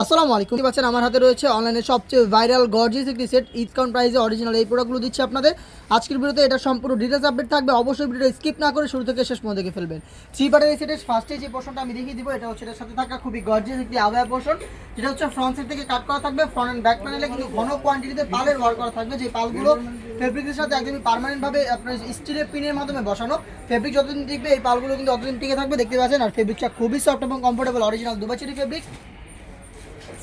আসসালামু আলাইকুম। দেখতে পাচ্ছেন আমার হাতে রয়েছে অনলাইনে সবচেয়ে ভাইরাল গর্জিয়াস একটি সেট ডিসকাউন্ট প্রাইসে অরিজিনাল এই প্রোডাক্টগুলো দিচ্ছি আপনাদের। আজকের ভিডিওতে এটা সম্পূর্ণ ডিটেলস আপডেট থাকবে, অবশ্যই ভিডিওটা স্কিপ না করে শুরু থেকে শেষ পর্যন্ত দেখে ফেলবেন। থ্রি পার্টের এই সেটের ফার্স্টে যে পোর্শনটা আমি দেখিয়ে দিব, এটা হচ্ছে এটার সাথে থাকা খুবই গর্জিয়াস একটি আওয়ার পোর্শন, যেটা হচ্ছে ফ্রন্ট সাইড থেকে কাট করা থাকবে। ফ্রন্ট এন্ড ব্যাক প্যানেলে কিন্তু ঘন কোয়ান্টিটিতে পালের ওয়ার্ক করা থাকবে, যে পালগুলো ফেব্রিকের সাথে একদমই পার্মানেন্টভাবে আপনার স্টিলের পিনের মাধ্যমে বসানো। ফেব্রিক যতদিন টিকবে এই পালগুলো কিন্তু অতদিন টিকে থাকবে, দেখতে পাচ্ছেন। আর ফেব্রিকটা খুবই সফট এবং কমফোর্টেবল, অরিজিনাল দুবাইচেরি ফেব্রিক।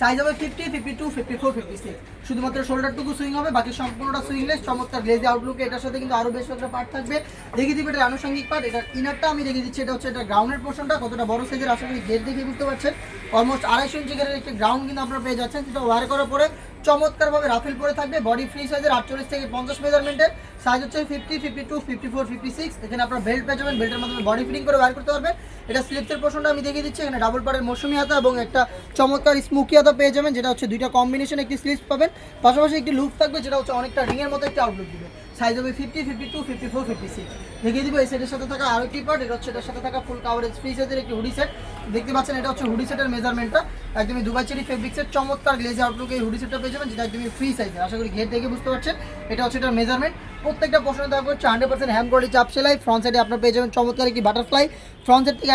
সাইজ হবে 50, 52, 54, 56। শুধুমাত্র শোল্ডারটুকু সুইং হবে, বাকি সম্পূর্ণটা সুইংলেস। চমৎকার গ্লেজি আউটলুকে এটার সাথে কিন্তু আরও বেশ কয়েকটা পার্ট থাকবে। দেখিয়ে দিবে এটার আনুষঙ্গিক পার্ট। এটার ইনারটা আমি দেখিয়ে দিচ্ছি। এটা হচ্ছে এটা গ্রাউন্ডের পোর্শনটা কতটা বড় সাইজের, আশা করি গেট দেখে বুঝতে পারছেন। অলমোস্ট 250 ইঞ্চি গেটের একটি গ্রাউন্ড কিন্তু আপনারা পেয়ে যাচ্ছেন, যেটা ওয়ার করার পরে চমৎকারভাবে রাফেল পরে থাকবে। বডি ফ্রি সাইজের 48 থেকে 50 মেজারমেন্টের। সাইজ হচ্ছে 50, 52, 54, 56। এখানে আপনার বেল্ট পেয়ে যাবেন, বেল্টের মাধ্যমে বডি ফিটিং করে ওয়্যার করতে পারবেন। এটা স্লিপসের পোর্শনটা আমি দেখিয়ে দিচ্ছি। এখানে ডাবল পাড়ের মৌসুমি হাতা এবং একটা চমৎকার স্মোকি হাতা পেয়ে যাবেন, যেটা হচ্ছে দুইটা কম্বিনেশন একটি স্লিপস পাবেন। পাশাপাশি একটি লুপ থাকবে, যেটা হচ্ছে অনেকটা রিংয়ের মতো একটা আউটলুক দিবে। সাইজ হবে 50, 52, 54, 56। দেখিয়ে দিব এই সেটের সাথে থাকা আরও একটি পার্ট। এটা হচ্ছে এটার সাথে থাকা ফুল কাভারেজ ফ্রি সাইজের একটি হুডি সেট। দেখতে পাচ্ছেন এটা হচ্ছে হুডি সেটের মেজারমেন্টটা, একদমই দুবাই চেরি ফেব্রিক্সের চমৎকার গ্লেজি আউটলুক এই হুডি সেটটা পেয়ে যাবেন, যেটা একদমই ফ্রি সাইজের। আশা করি ঘের দেখে বুঝতে পারছেন। এটা হচ্ছে এটার মেজারমেন্ট। প্রত্যেকটা পোর্শনে দেওয়া হচ্ছে 100% হ্যান্ড বডি চাপ সেলাই। ফ্রন্ট সাইডে আপনার পেয়ে যাবেন চমৎকার একটি বাটারফ্লাই। ফ্রন্ট সাইড থেকে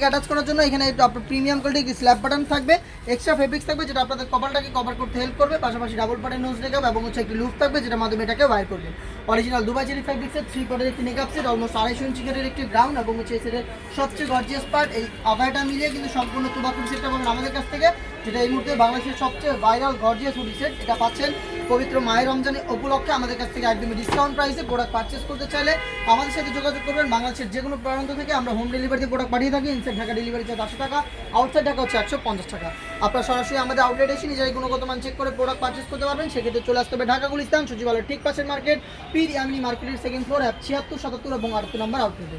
অ্যাটাচ করার জন্য এখানে আপনার প্রিমিয়াম কোয়ালিটি একটি স্ল্যাব বাটন থাকবে, এক্সট্রা ফেব্রিক্স থাকবে, যেটা আপনাদের কপালটাকে কভার করতে হেল্প করবে। পাশাপাশি ডাবল পার্টের নোজ নেকআপ এবং হচ্ছে একটি লুপ থাকবে, যেটার মাধ্যমে এটাকে ওয়্যার করবেন। অরিজিনাল দুবাই চেরি ফেব্রিক্সের থ্রি পার্টের একটি নেকআপ সেট, অলমোস্ট 250 ইঞ্চি গেটের একটি গ্রাউন্ড এবং হচ্ছে এই সেটের সবচেয়ে গর্জিয়াস পার্ট। এই আভায়াটা মিলিয়ে কিন্তু সম্পূর্ণ তুবাকুর সেটটা পাবেন আমাদের কাছ থেকে, যেটা এই মুহূর্তে বাংলাদেশের সবচেয়ে ভাইরাল গর্জিয়াস হুডি সেট। এটা পাচ্ছেন পবিত্র মায়ের রমজানের উপলক্ষে আমাদের কাছ থেকে একদমই ডিসকাউন্ট প্রাইসে। প্রোডাক্ট পারচেস করতে চাইলে আমাদের সাথে যোগাযোগ করবেন। বাংলাদেশের যে কোনো প্রান্ত থেকে আমরা হোম ডেলিভারিতে প্রোডাক্ট পাঠিয়ে থাকি। ইনসাইড ঢাকা ডেলিভারি চার্জ 80 টাকা, আউটসাইড ঢাকা হচ্ছে 150 টাকা। আপনারা সরাসরি আমাদের আউটলেট এসে নিজের গুণগত মান চেক করে প্রোডাক্ট পারচেস করতে পারবেন। সেক্ষেত্রে চলে আসতে হবে ঢাকা গুলিস্তান সচিবালয়ের ঠিক পাশের মার্কেট, পীর ইয়ামিনী মার্কেটের সেকেন্ড ফ্লোর, 76, 77 এবং 78 নম্বর আউটলেটে।